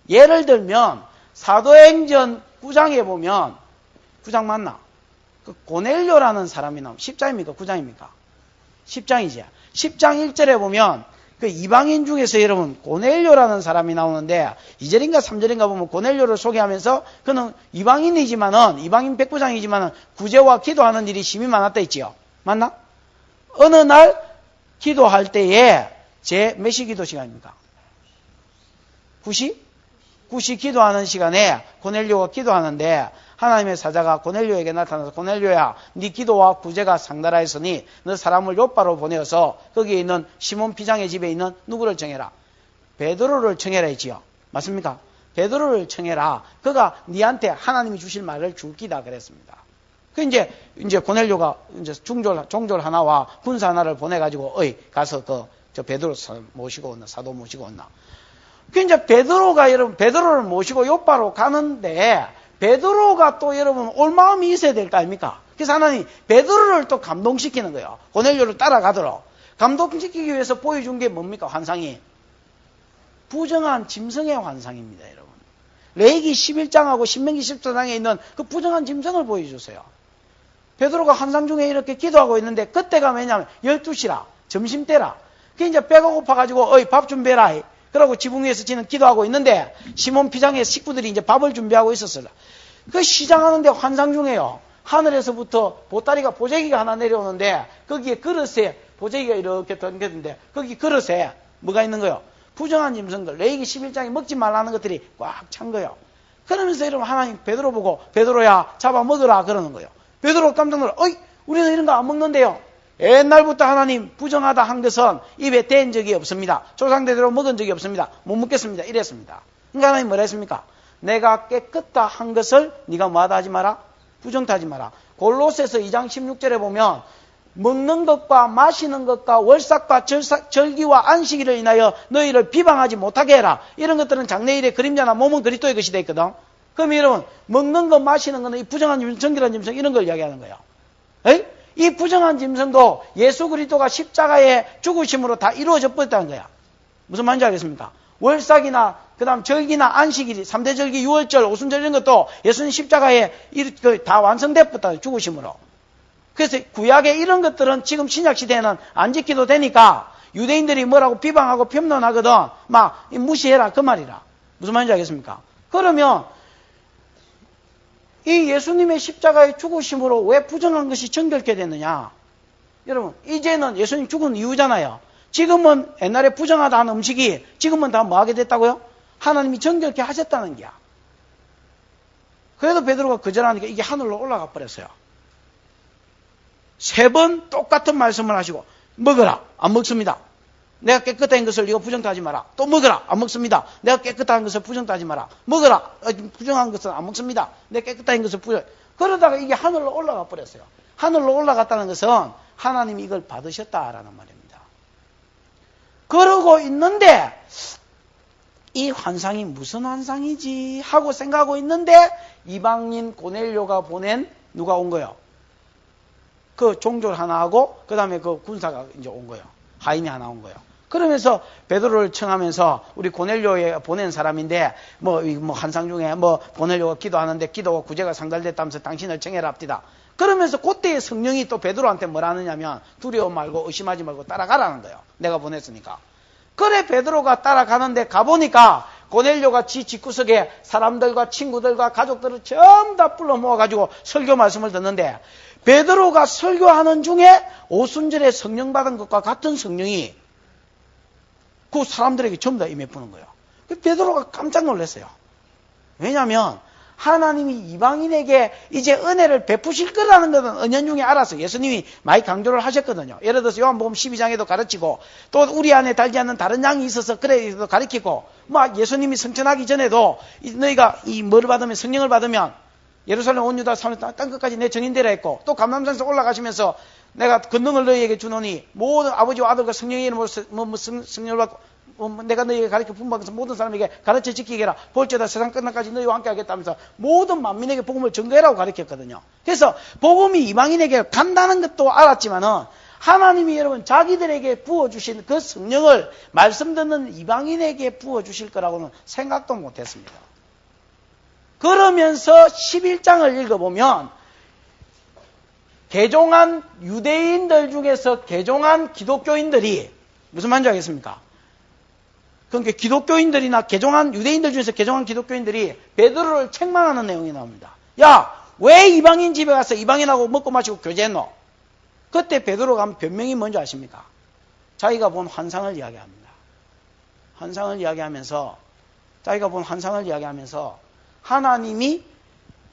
예를 들면 사도행전 9장에 보면 9장 맞나? 그 고넬료라는 사람이 나옵니다. 10장입니까? 9장입니까? 10장이지. 10장 1절에 보면 그 이방인 중에서 여러분 고넬료라는 사람이 나오는데 2절인가 3절인가 보면 고넬료를 소개하면서 그는 이방인이지만은 이방인 백부장이지만은 구제와 기도하는 일이 심히 많았다 했지요. 맞나? 어느 날 기도할 때에 몇 시 기도 시간입니까? 9시? 9시 기도하는 시간에 고넬료가 기도하는데 하나님의 사자가 고넬료에게 나타나서 고넬료야, 네 기도와 구제가 상달하였으니 너 사람을 요바로 보내어서 거기에 있는 시몬 비장의 집에 있는 누구를 청해라? 베드로를 청해라 했지요. 맞습니까? 베드로를 청해라. 그가 네한테 하나님이 주실 말을 줄 기다 그랬습니다. 그 이제 고넬료가 이제 종졸 하나와 군사 하나를 보내가지고 가서 저 베드로 모시고 온나 사도 모시고 온나. 그 이제 베드로를 모시고 요바로 가는데 베드로가 또 여러분 올 마음이 있어야 될 거 아닙니까? 그래서 하나님 베드로를 또 감동시키는 거예요. 고넬료를 따라가도록 감동시키기 위해서 보여준 게 뭡니까? 환상이 부정한 짐승의 환상입니다, 여러분. 레위기 11장하고 신명기 14장에 있는 그 부정한 짐승을 보여주세요. 베드로가 환상 중에 이렇게 기도하고 있는데 그때가 왜냐면 12시라 점심때라. 그 이제 배가 고파가지고 밥 준비해라. 그러고 지붕 위에서 지는 기도하고 있는데 시몬 비장의 식구들이 이제 밥을 준비하고 있었어요. 그 시장하는데 환상 중에요. 하늘에서부터 보재기가 하나 내려오는데 거기에 그릇에 보재기가 이렇게 던졌는데 거기 그릇에 뭐가 있는 거요? 부정한 짐승들, 레위기 11장에 먹지 말라는 것들이 꽉 찬 거예요. 그러면서 여러분 하나님 베드로 보고 베드로야 잡아먹으라 그러는 거예요. 베드로 깜짝 놀라. 우리는 이런 거 안 먹는데요. 옛날부터 하나님 부정하다 한 것은 입에 댄 적이 없습니다. 조상대대로 먹은 적이 없습니다. 못 먹겠습니다. 이랬습니다. 그러니까 하나님 뭐라 했습니까? 내가 깨끗다 한 것을 네가 뭐하다 하지 마라? 부정하지 마라. 골로새서 2장 16절에 보면 먹는 것과 마시는 것과 월삭과 절기와 안식일을 인하여 너희를 비방하지 못하게 해라. 이런 것들은 장래일의 그림자나 몸은 그리스도의 것이 되어 있거든. 그럼 여러분 먹는 것 마시는 것은 이 부정한 짐승, 정결한 짐승 이런 걸 이야기하는 거예요. 에이? 이 부정한 짐승도 예수 그리스도가 십자가의 죽으심으로 다 이루어져 버렸다는 거야. 무슨 말인지 알겠습니까? 월삭이나 그다음 절기나 안식일이 3대 절기, 유월절, 오순절 이런 것도 예수님 십자가에 다 완성돼 버렸다. 죽으심으로. 그래서 구약의 이런 것들은 지금 신약 시대에는 안 지켜도 되니까 유대인들이 뭐라고 비방하고 폄론하거든. 막 무시해라 그 말이라. 무슨 말인지 알겠습니까? 그러면 이 예수님의 십자가의 죽으심으로 왜 부정한 것이 정결케 됐느냐? 여러분, 이제는 예수님 죽은 이유잖아요. 지금은 옛날에 부정하다 한 음식이 지금은 다 뭐하게 됐다고요? 하나님이 정결케 하셨다는 거야. 그래도 베드로가 거절하니까 이게 하늘로 올라가 버렸어요. 3번 똑같은 말씀을 하시고 먹어라. 안 먹습니다. 내가 깨끗한 것을 이거 부정하지 마라. 또 먹어라. 안 먹습니다. 내가 깨끗한 것을 부정하지 마라. 먹어라. 부정한 것은 안 먹습니다. 내가 깨끗한 것을 그러다가 이게 하늘로 올라가 버렸어요. 하늘로 올라갔다는 것은 하나님이 이걸 받으셨다라는 말입니다. 그러고 있는데 이 환상이 무슨 환상이지 하고 생각하고 있는데 이방인 고넬료가 보낸 누가 온 거예요? 그 종졸 하나 하고 그 다음에 그 군사가 이제 온 거예요. 하인이 하나 온 거예요. 그러면서 베드로를 청하면서 우리 고넬료에 보낸 사람인데 뭐 환상 중에 고넬료가 기도하는데 기도와 구제가 상달됐다면서 당신을 청해라 합디다. 그러면서 그때의 성령이 또 베드로한테 뭐라 하느냐면 두려워 말고 의심하지 말고 따라가라는 거예요. 내가 보냈으니까. 그래 베드로가 따라가는데 가보니까 고넬료가 지 집구석에 사람들과 친구들과 가족들을 전부 다 불러 모아가지고 설교 말씀을 듣는데 베드로가 설교하는 중에 오순절에 성령 받은 것과 같은 성령이 그 사람들에게 전부 다 임해부는 거예요. 베드로가 깜짝 놀랐어요. 왜냐하면 하나님이 이방인에게 이제 은혜를 베푸실 거라는 것은 은연중에 알아서 예수님이 많이 강조를 하셨거든요. 예를 들어서 요한복음 12장에도 가르치고 또 우리 안에 달지 않는 다른 양이 있어서 그래 가르치고 막 예수님이 성천하기 전에도 너희가 이 뭐를 받으면 성령을 받으면 예루살렘 온 유다 사마리아 땅끝까지 내 정인되라 했고 또 감람산에서 올라가시면서 내가 권능을 너희에게 주노니 모든 아버지와 아들과 성령의 이름으로 성령을 받고 내가 너희에게 가르쳐 분부하면서 모든 사람에게 가르쳐 지키게 해라. 볼지어다 세상 끝날까지 너희와 함께 하겠다면서 모든 만민에게 복음을 전거해라고 가르쳤거든요. 그래서 복음이 이방인에게 간다는 것도 알았지만은 하나님이 여러분 자기들에게 부어주신 그 성령을 말씀 듣는 이방인에게 부어주실 거라고는 생각도 못했습니다. 그러면서 11장을 읽어보면 개종한 유대인들 중에서 개종한 기독교인들이 무슨 말인지 알겠습니까? 그러니까 기독교인들이나 개종한 유대인들 중에서 개종한 기독교인들이 베드로를 책망하는 내용이 나옵니다. 야, 왜 이방인 집에 가서 이방인하고 먹고 마시고 교제했노? 그때 베드로가 한 변명이 뭔지 아십니까? 자기가 본 환상을 이야기합니다. 환상을 이야기하면서 하나님이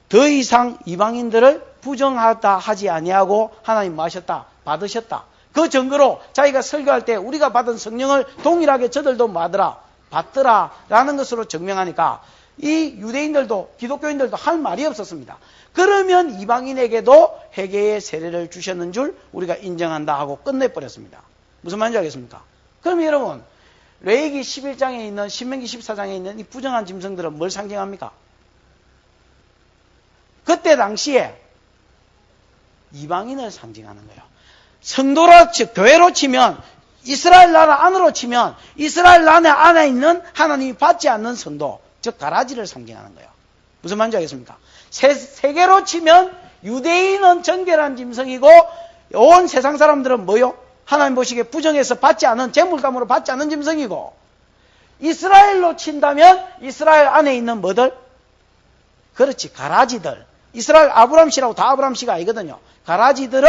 더 이상 이방인들을 부정하다 하지 아니하고 하나님 마셨다, 받으셨다. 그 증거로 자기가 설교할 때 우리가 받은 성령을 동일하게 저들도 받더라 라는 것으로 증명하니까 이 유대인들도 기독교인들도 할 말이 없었습니다. 그러면 이방인에게도 회개의 세례를 주셨는 줄 우리가 인정한다 하고 끝내버렸습니다. 무슨 말인지 알겠습니까? 그럼 여러분 레위기 11장에 있는 신명기 14장에 있는 이 부정한 짐승들은 뭘 상징합니까? 그때 당시에 이방인을 상징하는 거예요. 성도로, 즉 교회로 치면 이스라엘 나라 안으로 치면 이스라엘 나라 안에 있는 하나님이 받지 않는 성도, 즉 가라지를 상징하는 거예요. 무슨 말인지 알겠습니까? 세계로 치면 유대인은 정결한 짐승이고 온 세상 사람들은 뭐요? 하나님 보시기에 부정해서 받지 않은 제물감으로 받지 않는 짐승이고 이스라엘로 친다면 이스라엘 안에 있는 뭐들? 그렇지, 가라지들. 이스라엘 아브람씨라고 다 아브람씨가 아니거든요. 가라지들은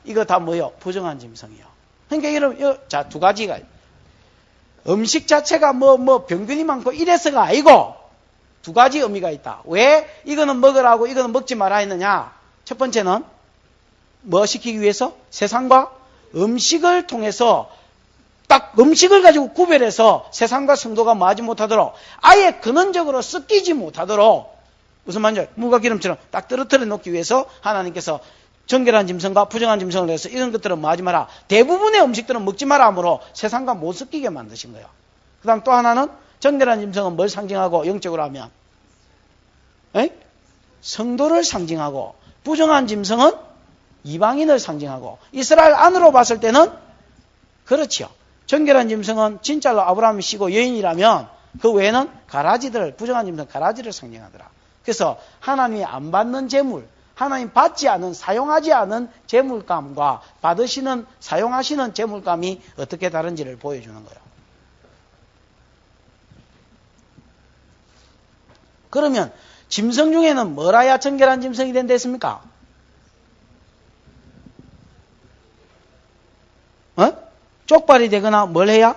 이거 다 뭐요? 부정한 짐승이요. 그러니까 여러분, 자, 두 가지가 음식 자체가 병균이 많고 이래서가 아니고 두 가지 의미가 있다. 왜 이거는 먹으라고 이거는 먹지 말아 했느냐? 첫 번째는 뭐 시키기 위해서? 세상과 음식을 통해서 딱 음식을 가지고 구별해서 세상과 성도가 뭐하지 못하도록 아예 근원적으로 섞이지 못하도록 무슨 말인지 물과 기름처럼 딱 떨어뜨려 놓기 위해서 하나님께서 정결한 짐승과 부정한 짐승을 해서 이런 것들은 뭐 하지 마라. 대부분의 음식들은 먹지 마라 하므로 세상과 못 섞이게 만드신 거예요. 그 다음 또 하나는 정결한 짐승은 뭘 상징하고 영적으로 하면? 성도를 상징하고 부정한 짐승은 이방인을 상징하고 이스라엘 안으로 봤을 때는 그렇지요. 정결한 짐승은 진짜로 아브라함이 씨고 여인이라면 그 외에는 가라지들, 부정한 짐승 가라지를 상징하더라. 그래서 하나님이 안 받는 재물, 하나님 받지 않은, 사용하지 않은 재물감과 받으시는, 사용하시는 재물감이 어떻게 다른지를 보여주는 거예요. 그러면 짐승 중에는 뭘 해야 정결한 짐승이 된다 했습니까? 쪽발이 되거나 뭘 해야?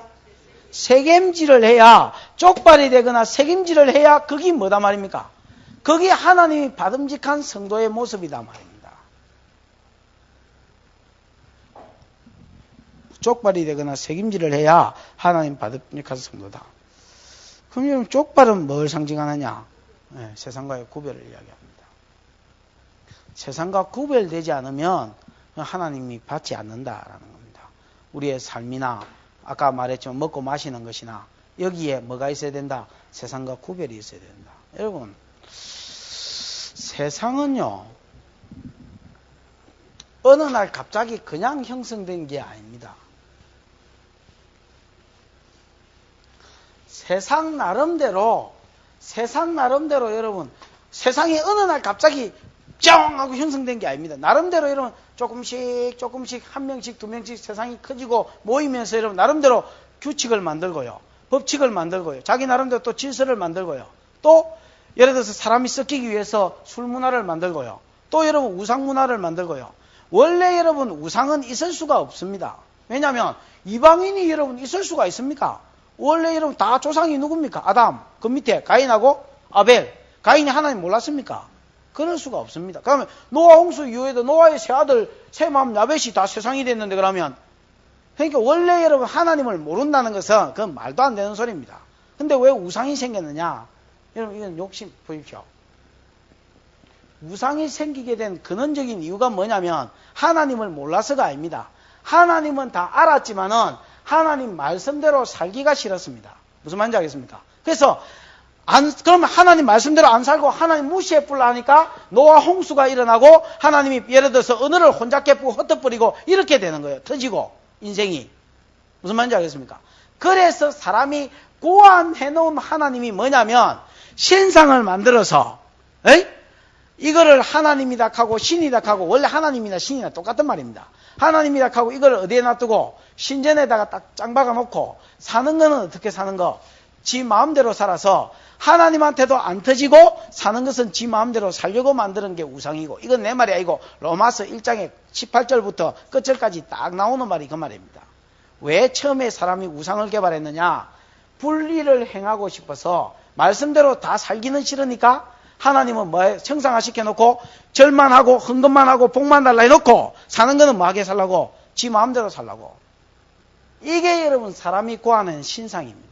색임질을 해야, 쪽발이 되거나 색임질을 해야 그게 뭐다 말입니까? 그게 하나님이 받음직한 성도의 모습이다 말입니다. 쪽발이 되거나 색임질을 해야 하나님 받음직한 성도다. 그럼 쪽발은 뭘 상징하느냐? 세상과의 구별을 이야기합니다. 세상과 구별되지 않으면 하나님이 받지 않는다라는 겁니다. 우리의 삶이나 아까 말했지만 먹고 마시는 것이나 여기에 뭐가 있어야 된다? 세상과 구별이 있어야 된다. 여러분, 세상은요, 어느 날 갑자기 그냥 형성된 게 아닙니다. 세상 나름대로 여러분, 세상이 어느 날 갑자기 짱 하고 형성된 게 아닙니다. 나름대로 여러분 조금씩 한 명씩 두 명씩 세상이 커지고 모이면서 여러분 나름대로 규칙을 만들고요. 법칙을 만들고요. 자기 나름대로 또 질서를 만들고요. 또 예를 들어서 사람이 섞이기 위해서 술 문화를 만들고요. 또 여러분 우상 문화를 만들고요. 원래 여러분 우상은 있을 수가 없습니다. 왜냐하면 이방인이 여러분 있을 수가 있습니까? 원래 여러분 다 조상이 누굽니까? 아담, 그 밑에 가인하고 아벨. 가인이 하나님 몰랐습니까? 그럴 수가 없습니다. 그러면 노아 홍수 이후에도 노아의 세 아들 셈함 야벳이 다 세상이 됐는데 그러면 그러니까 원래 여러분 하나님을 모른다는 것은 그건 말도 안 되는 소리입니다. 근데 왜 우상이 생겼느냐? 여러분 이건 욕심 보십시오. 우상이 생기게 된 근원적인 이유가 뭐냐면 하나님을 몰라서가 아닙니다. 하나님은 다 알았지만은 하나님 말씀대로 살기가 싫었습니다. 무슨 말인지 알겠습니까? 그래서 그러면 하나님 말씀대로 안 살고 하나님 무시해 불라 하니까 노아 홍수가 일어나고 하나님이 예를 들어서 은혜를 혼자 깨쁘고 흩어버리고 이렇게 되는 거예요. 터지고 인생이. 무슨 말인지 알겠습니까? 그래서 사람이 고안해 놓은 하나님이 뭐냐면 신상을 만들어서 이거를 하나님이다 하고 신이다 하고 원래 하나님이나 신이나 똑같은 말입니다. 하나님이다 하고 이걸 어디에 놔두고 신전에다가 딱 짱 박아놓고 사는 거는 어떻게 사는 거? 지 마음대로 살아서 하나님한테도 안 터지고 사는 것은 지 마음대로 살려고 만드는 게 우상이고 이건 내 말이 아니고 로마서 1장의 18절부터 끝절까지 딱 나오는 말이 그 말입니다. 왜 처음에 사람이 우상을 개발했느냐? 분리를 행하고 싶어서 말씀대로 다 살기는 싫으니까 하나님은 뭐에 형상화시켜놓고 절만 하고 헌금만 하고 복만 달라 해놓고 사는 거는 뭐하게 살라고? 지 마음대로 살라고. 이게 여러분 사람이 구하는 신상입니다.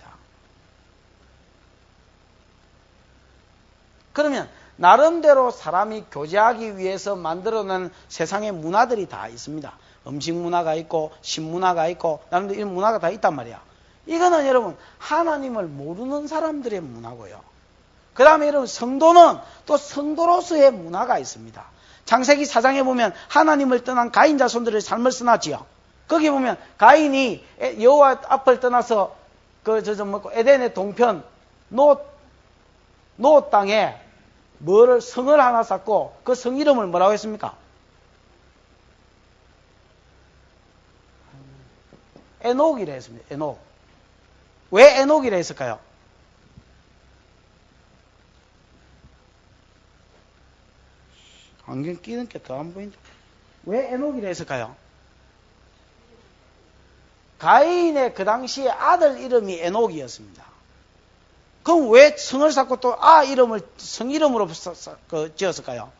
그러면 나름대로 사람이 교제하기 위해서 만들어낸 세상의 문화들이 다 있습니다. 음식 문화가 있고 신문화가 있고 나름대로 이런 문화가 다 있단 말이야. 이거는 여러분 하나님을 모르는 사람들의 문화고요. 그 다음에 여러분 성도는 또 성도로서의 문화가 있습니다. 창세기 4장에 보면 하나님을 떠난 가인 자손들의 삶을 써놨지요. 거기 보면 가인이 여호와 앞을 떠나서 에덴의 동편 노 땅에 성을 하나 쌓고 그 성 이름을 뭐라고 했습니까? 에녹이라 했습니다. 에녹. 왜 에녹이라 했을까요? 안경 끼는 게 더 안 보인다. 왜 에녹이라 했을까요? 가인의 그 당시에 아들 이름이 에녹이었습니다. 그럼 왜 성을 쌓고 또 이름을 성 이름으로 지었을까요?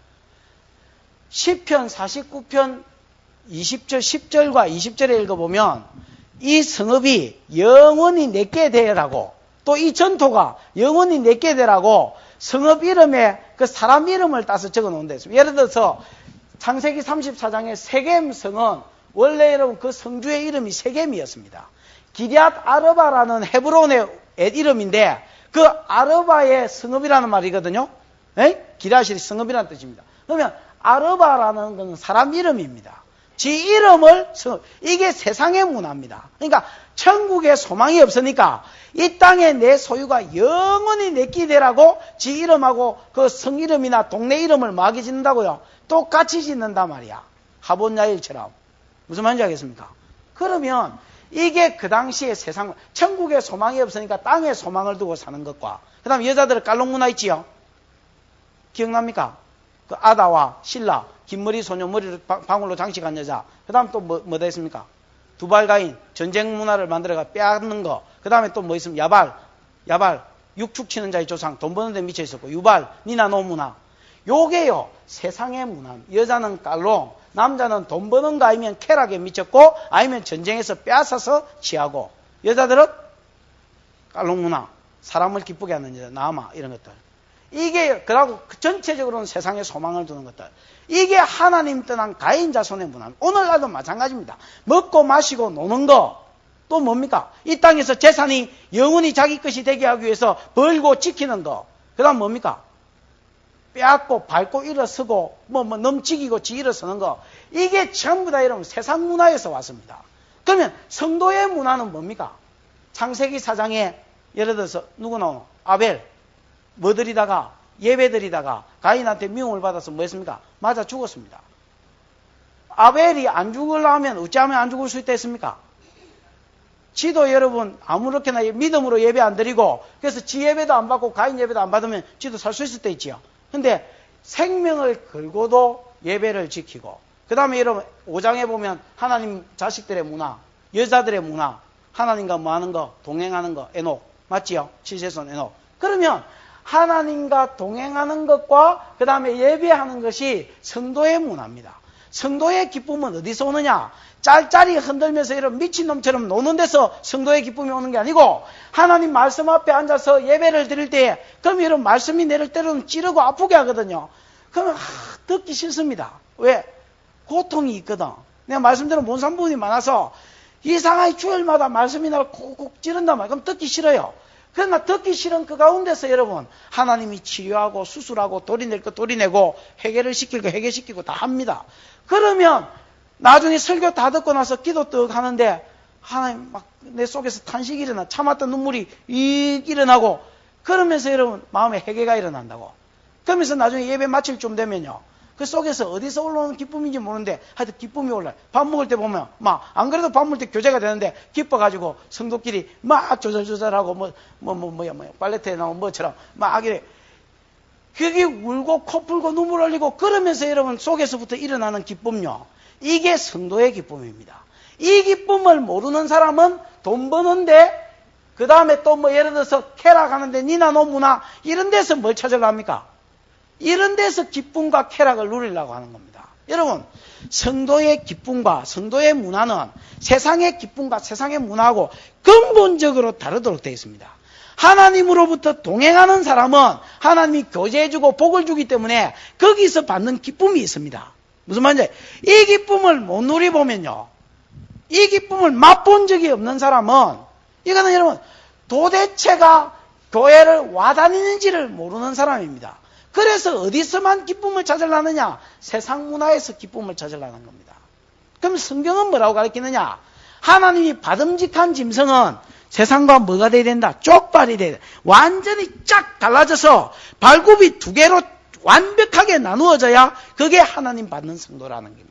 시편 49편 20절 10절과 20절에 읽어보면 이 성읍이 영원히 내게 되라고 또 이 전토가 영원히 내게 되라고 성읍 이름에 그 사람 이름을 따서 적어 놓은 데 있습니다. 예를 들어서 창세기 34장의 세겜 성은 원래 여러분 그 성주의 이름이 세겜이었습니다. 기럇 아르바라는 헤브론의 이름인데 그 아르바의 성읍이라는 말이거든요. 기럇이 성읍이라는 뜻입니다. 그러면 아르바라는 건 사람 이름입니다. 지 이름을 이게 세상의 문화입니다. 그러니까 천국에 소망이 없으니까 이 땅에 내 소유가 영원히 내게 되라고 지 이름하고 그 성 이름이나 동네 이름을 뭐하게 짓는다고요? 똑같이 짓는단 말이야. 하본야일처럼. 무슨 말인지 알겠습니까? 그러면 이게 그 당시에 세상 천국에 소망이 없으니까 땅에 소망을 두고 사는 것과 그 다음에 여자들은 깔롱 문화 있지요? 기억납니까? 그 아다와 신라 긴머리 소녀 머리를 방울로 장식한 여자 그 다음 또 뭐다 있습니까? 두발가인 전쟁 문화를 만들어가 빼앗는 거 그 다음에 또 뭐 있으면 야발 육축 치는 자의 조상 돈 버는 데 미쳐 있었고 유발 니나노 문화 요게요 세상의 문화. 여자는 깔롱 남자는 돈 버는 거 아니면 쾌락에 미쳤고 아니면 전쟁에서 빼앗아서 취하고 여자들은 깔롱 문화 사람을 기쁘게 하는 여자 나마 이런 것들 이게 그러고 전체적으로는 세상에 소망을 두는 것들 이게 하나님 떠난 가인 자손의 문화입니다. 오늘날도 마찬가지입니다. 먹고 마시고 노는 거 또 뭡니까? 이 땅에서 재산이 영원히 자기 것이 되게 하기 위해서 벌고 지키는 거 그 다음 뭡니까? 빼앗고 밟고 일어서고 넘치기고 지 일어서는 거 이게 전부 다 여러분 세상 문화에서 왔습니다. 그러면 성도의 문화는 뭡니까? 창세기 4장에 예를 들어서 누구 나오노? 아벨 뭐 드리다가 예배 드리다가 가인한테 미움을 받아서 뭐 했습니까? 맞아 죽었습니다. 아벨이 안 죽으려면 어찌하면 안 죽을 수 있다 했습니까? 지도 여러분 아무렇게나 믿음으로 예배 안 드리고 그래서 지 예배도 안 받고 가인 예배도 안 받으면 지도 살 수 있을 때 있지요. 근데 생명을 걸고도 예배를 지키고 그 다음에 여러분 5장에 보면 하나님 자식들의 문화 여자들의 문화 하나님과 뭐 하는 거 동행하는 거 에녹 맞지요? 칠세손 에녹 그러면 하나님과 동행하는 것과 그 다음에 예배하는 것이 성도의 문화입니다. 성도의 기쁨은 어디서 오느냐? 짤짤이 흔들면서 이런 미친놈처럼 노는 데서 성도의 기쁨이 오는 게 아니고 하나님 말씀 앞에 앉아서 예배를 드릴 때 그럼 이런 말씀이 내릴 때로는 찌르고 아프게 하거든요. 그러면 듣기 싫습니다. 왜? 고통이 있거든. 내가 말씀대로 못산 부분이 많아서 이상하게 주일마다 말씀이 나를 콕콕 찌른단 말이야. 그럼 듣기 싫어요. 그러나 듣기 싫은 그 가운데서 여러분 하나님이 치료하고 수술하고 도리낼 거 도리내고 해결을 시킬 거 해결시키고 다 합니다. 그러면 나중에 설교 다 듣고 나서 기도 떡 하는데 하나님 막 내 속에서 탄식이 일어나 참았던 눈물이 일어나고 그러면서 여러분 마음에 해계가 일어난다고. 그러면서 나중에 예배 마칠 좀 되면요. 그 속에서 어디서 올라오는 기쁨인지 모르는데 하여튼 기쁨이 올라요. 밥 먹을 때 보면 막 안 그래도 밥 먹을 때 교제가 되는데 기뻐가지고 성도끼리 막 조절조절하고 뭐야 빨래터에 나온 뭐처럼 막 이래. 그게 울고 코 풀고 눈물 흘리고 그러면서 여러분 속에서부터 일어나는 기쁨요. 이게 성도의 기쁨입니다. 이 기쁨을 모르는 사람은 돈 버는데 그 다음에 또 뭐 예를 들어서 쾌락하는데 니나 노무나 이런 데서 뭘 찾으려 합니까? 이런 데서 기쁨과 쾌락을 누리려고 하는 겁니다. 여러분 성도의 기쁨과 성도의 문화는 세상의 기쁨과 세상의 문화하고 근본적으로 다르도록 되어 있습니다. 하나님으로부터 동행하는 사람은 하나님이 교제해주고 복을 주기 때문에 거기서 받는 기쁨이 있습니다. 무슨 말인지 이 기쁨을 못 누리보면요. 이 기쁨을 맛본 적이 없는 사람은 이거는 여러분 도대체가 교회를 와다니는지를 모르는 사람입니다. 그래서 어디서만 기쁨을 찾으려느냐? 세상 문화에서 기쁨을 찾으려는 겁니다. 그럼 성경은 뭐라고 가르치느냐? 하나님이 받음직한 짐승은 세상과 뭐가 돼야 된다? 쪽발이 돼야 된다. 완전히 쫙 갈라져서 발굽이 두 개로 완벽하게 나누어져야 그게 하나님 받는 성도라는 겁니다.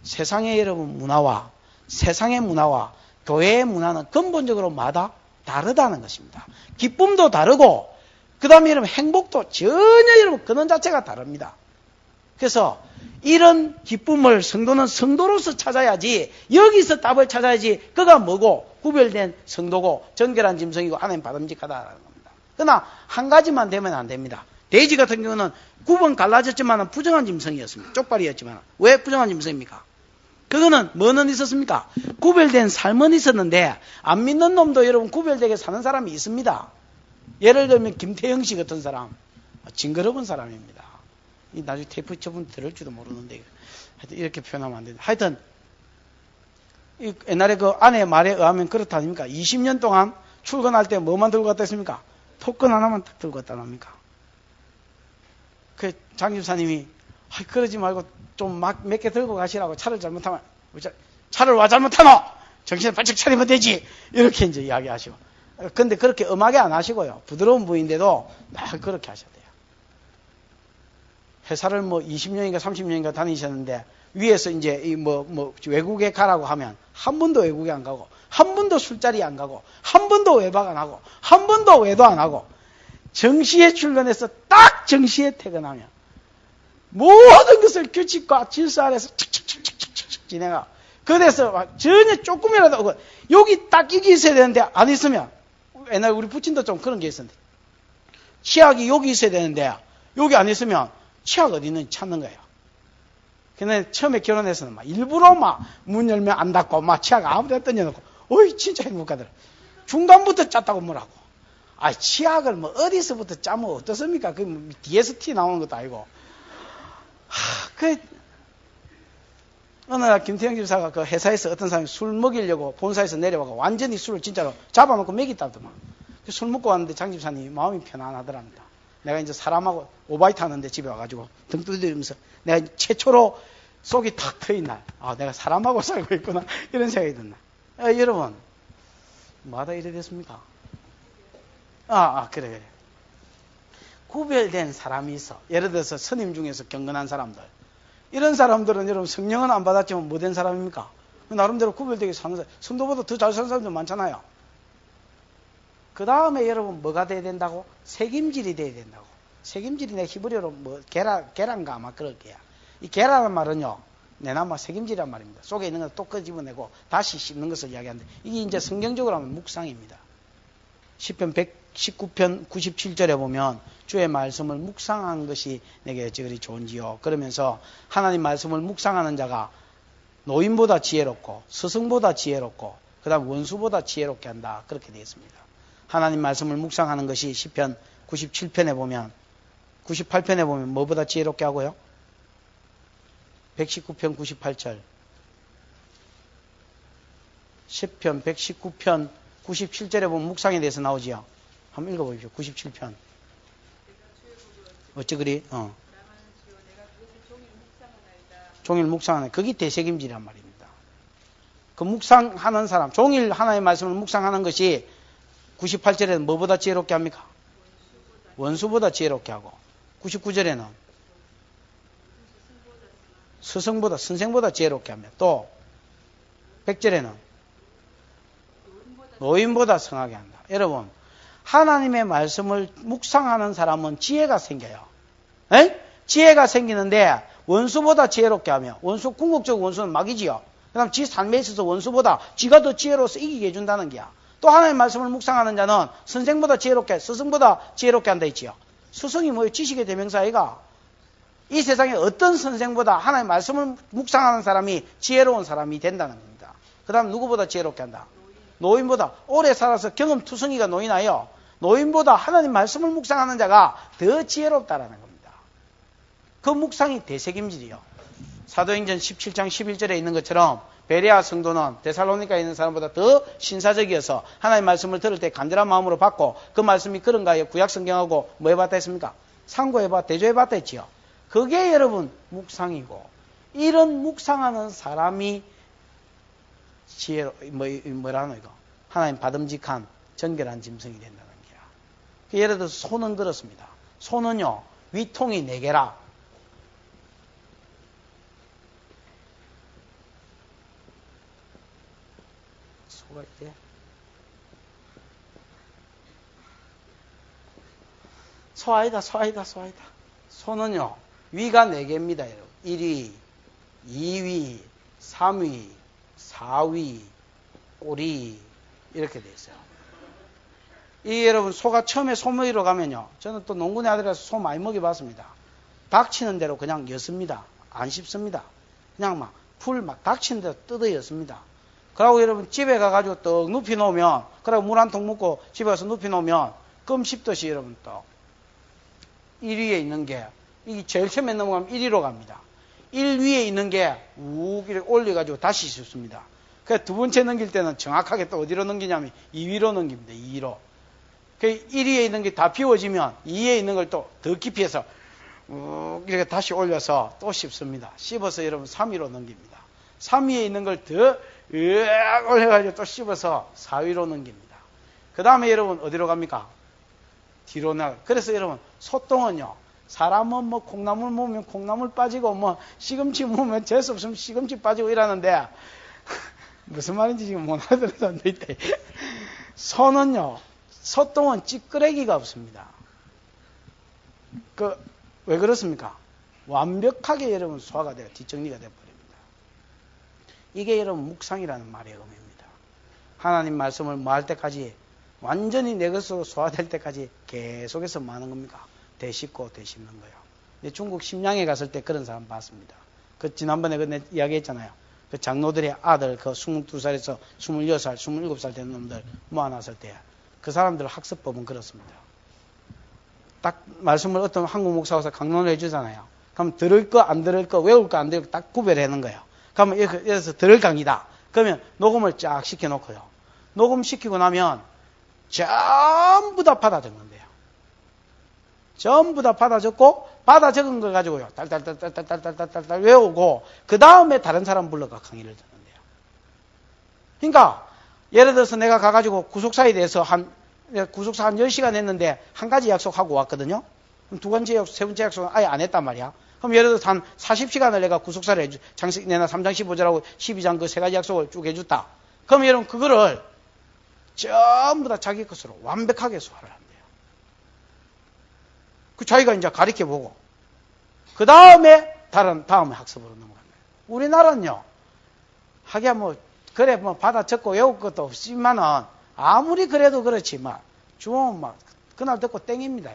세상의 여러분 문화와 세상의 문화와 교회의 문화는 근본적으로 마다 다르다는 것입니다. 기쁨도 다르고 그 다음에 여러분 행복도 전혀 여러분 근원 자체가 다릅니다. 그래서 이런 기쁨을 성도는 성도로서 찾아야지 여기서 답을 찾아야지 그가 뭐고 구별된 성도고 정결한 짐승이고 하나님 받음직하다는 겁니다. 그러나 한 가지만 되면 안 됩니다. 돼지 같은 경우는 9번 갈라졌지만 부정한 짐승이었습니다. 쪽발이었지만 왜 부정한 짐승입니까? 그거는 뭐는 있었습니까? 구별된 삶은 있었는데 안 믿는 놈도 여러분 구별되게 사는 사람이 있습니다. 예를 들면 김태형 씨 같은 사람 징그러운 사람입니다. 나중에 테이프 저분 들을지도 모르는데 하여튼 이렇게 표현하면 안 된다. 하여튼 옛날에 그 아내 말에 의하면 그렇다 아닙니까? 20년 동안 출근할 때 뭐만 들고 갔다 했습니까? 토큰 하나만 딱 들고 갔다 납니까? 그 장 집사님이 그러지 말고 좀 몇 개 들고 가시라고 차를 잘못하면 차를 와 잘못하노? 정신을 바짝 차리면 되지. 이렇게 이제 이야기하시고. 근데 그렇게 엄하게 안 하시고요. 부드러운 부인데도 그렇게 하셔야 돼요. 회사를 뭐 20년인가 30년인가 다니셨는데 위에서 이제 외국에 가라고 하면 한 번도 외국에 안 가고 한 번도 술자리 안 가고 한 번도 외박 안 하고 한 번도 외도 안 하고 정시에 출근해서 딱 정시에 퇴근하면 모든 것을 규칙과 질서 안에서 칙칙칙칙칙 진행하고 그래서 전혀 조금이라도 여기 딱 이게 있어야 되는데 안 있으면 옛날 우리 부친도 좀 그런 게 있었는데 치약이 여기 있어야 되는데 여기 안 있으면 치약 어디 있는지 찾는 거예요. 근데 처음에 결혼해서는 막 일부러 막 문 열면 안 닫고 막 치약 아무 데나 던져놓고 어이 진짜 행복하더라. 중간부터 짰다고 뭐라고. 치약을 뭐 어디서부터 짜면 어떻습니까? 그 뭐 뒤에서 티 나오는 것도 아니고. 어느 날 김태형 집사가 그 회사에서 어떤 사람이 술 먹이려고 본사에서 내려와서 완전히 술을 진짜로 잡아놓고 먹이다더만. 술 먹고 왔는데 장 집사님이 마음이 편안하더랍니다. 내가 이제 사람하고 오바이트 하는데 집에 와가지고 등 두드리면서 내가 최초로 속이 탁 트인 날, 내가 사람하고 살고 있구나 이런 생각이 든 날. 여러분 뭐하다 이래 됐습니까? 그래. 구별된 사람이 있어. 예를 들어서 스님 중에서 경건한 사람들. 이런 사람들은 여러분 성령은 안 받았지만 뭐 된 사람입니까? 나름대로 구별되게 사는 사람. 성도보다 더 잘 사는 사람들 많잖아요. 그 다음에 여러분 뭐가 돼야 된다고? 책임질이 돼야 된다고. 책임질이 내 히브리어로 계란가 아마 그럴 거야. 이 계란은 말은요. 내나마 책임질이란 말입니다. 속에 있는 걸 또 끄집어내고 다시 씹는 것을 이야기하는데 이게 이제 성경적으로 하면 묵상입니다. 시편 119편 97절에 보면 주의 말씀을 묵상한 것이 내게 어찌 좋은지요. 그러면서 하나님 말씀을 묵상하는 자가 노인보다 지혜롭고 스승보다 지혜롭고 그 다음 원수보다 지혜롭게 한다. 그렇게 되어 있습니다. 하나님 말씀을 묵상하는 것이 시편 97편에 보면 98편에 보면 뭐보다 지혜롭게 하고요? 119편 98절 시편 119편 97절에 보면 묵상에 대해서 나오지요. 한번 읽어보십시오. 97편. 어찌 그리? 종일 묵상하는, 그게 대책임질이란 말입니다. 그 묵상하는 사람, 종일 하나님의 말씀을 묵상하는 것이 98절에는 뭐보다 지혜롭게 합니까? 원수보다 지혜롭게 하고, 99절에는 스승보다, 선생보다 지혜롭게 하며, 또 100절에는 노인보다 성하게 한다. 여러분, 하나님의 말씀을 묵상하는 사람은 지혜가 생겨요. 에? 지혜가 생기는데 원수보다 지혜롭게 하며, 원수, 궁극적 원수는 마귀지요. 그 다음 지 삶에 있어서 원수보다 지가 더 지혜로워서 이기게 해준다는 게야. 또 하나님의 말씀을 묵상하는 자는 선생보다 지혜롭게, 스승보다 지혜롭게 한다 했지요. 스승이 뭐예요? 지식의 대명사 아이가. 이 세상에 어떤 선생보다 하나님의 말씀을 묵상하는 사람이 지혜로운 사람이 된다는 겁니다. 그 다음 누구보다 지혜롭게 한다? 노인보다. 오래 살아서 경험투성이가 노인하여 노인보다 하나님 말씀을 묵상하는 자가 더 지혜롭다라는 겁니다. 그 묵상이 대책임질이요. 사도행전 17장 11절에 있는 것처럼 베레아 성도는 데살로니가에 있는 사람보다 더 신사적이어서 하나님 말씀을 들을 때 간절한 마음으로 받고, 그 말씀이 그런가 하여 구약 성경하고 뭐 해봤다 했습니까? 상고해봤다, 대조해봤다 했지요. 그게 여러분 묵상이고, 이런 묵상하는 사람이 지혜로, 뭐라노 이거? 하나님 받음직한 정결한 짐승이 된다는 거야. 예를 들어서 소는 그렇습니다. 소는요, 위통이 4개라. 소가 있대. 소 아니다. 소는요, 위가 4개입니다, 여러분. 1위, 2위, 3위, 4위, 꼬리, 이렇게 돼 있어요. 이 여러분, 소가 처음에 소먹이러 가면요, 저는 또 농군의 아들이라서 소 많이 먹여봤습니다. 닥치는 대로 그냥 였습니다. 안 씹습니다. 그냥 막 풀 막 닥치는 대로 뜯어 였습니다. 그러고 여러분 집에 가가지고 떡 눕히 놓으면, 그러고 물 한 통 먹고 집에 가서 눕히 놓으면 껌 씹듯이 여러분 또 1위에 있는 게, 이게 제일 처음에 넘어가면 1위로 갑니다. 1 위에 있는 게 욱 이렇게 올려가지고 다시 씹습니다. 그래서 두 번째 넘길 때는 정확하게 또 어디로 넘기냐면 2위로 넘깁니다. 2위로. 그 1위에 있는 게 다 비워지면 2위에 있는 걸 또 더 깊이 해서 욱 이렇게 다시 올려서 또 씹습니다. 씹어서 여러분 3위로 넘깁니다. 3위에 있는 걸 더 올려가지고 또 씹어서 4위로 넘깁니다. 그 다음에 여러분 어디로 갑니까? 뒤로 나가. 그래서 여러분 소똥은요, 사람은 뭐 콩나물 먹으면 콩나물 빠지고, 뭐 시금치 먹으면 재수 없으면 시금치 빠지고 이러는데 무슨 말인지 지금 못 알아들어서 안 돼 있대. 소는요, 소똥은 찌끄레기가 없습니다. 왜 그렇습니까? 완벽하게 여러분 소화가 돼요. 뒷정리가 돼버립니다. 이게 여러분 묵상이라는 말의 의미입니다. 하나님 말씀을 뭐 할 때까지, 완전히 내 것으로 소화될 때까지 계속해서 뭐 하는 겁니까? 되씹고 되씹는 거예요. 중국 심양에 갔을 때 그런 사람 봤습니다. 그 지난번에 그 이야기했잖아요. 그 장로들의 아들, 그 22살에서 26살, 27살 되는 놈들 모아놨을 때, 그 사람들 학습법은 그렇습니다. 딱 말씀을 어떤 한국 목사가 와서 강론을 해주잖아요. 그럼 들을 거, 안 들을 거, 외울 거, 안 외울 거 딱 구별하는 거예요. 그러면 여기서 들을 강의다. 그러면 녹음을 쫙 시켜놓고요. 녹음시키고 나면 전부 다 받아 적는데요. 전부 다 받아 적고, 받아 적은 걸 가지고요, 딸딸딸딸딸딸딸딸 외우고, 그 다음에 다른 사람 불러가 강의를 듣는데요. 그러니까 예를 들어서 내가 가가지고 구속사에 대해서 구속사 한 10시간 했는데 한 가지 약속하고 왔거든요. 그럼 두 번째 약속, 세 번째 약속은 아예 안 했단 말이야. 그럼 예를 들어서 한 40시간을 내가 구속사를 해주, 내가 3장 15절하고 12장 그 세 가지 약속을 쭉 해줬다. 그럼 여러분 그거를 전부 다 자기 것으로 완벽하게 소화를 한대요. 그 자기가 이제 가르쳐보고, 그 다음에 다음에 학습으로 넘어간 거예요. 우리나라는요, 하기야 그래 받아 적고 외울 것도 없지만은, 아무리 그래도 그렇지만, 주어는 그날 듣고 땡입니다.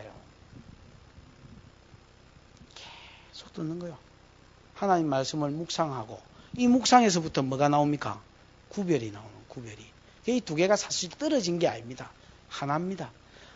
계속 듣는 거예요. 하나님 말씀을 묵상하고, 이 묵상에서부터 뭐가 나옵니까? 구별이 나오는, 구별이. 이 두 개가 사실 떨어진 게 아닙니다. 하나입니다.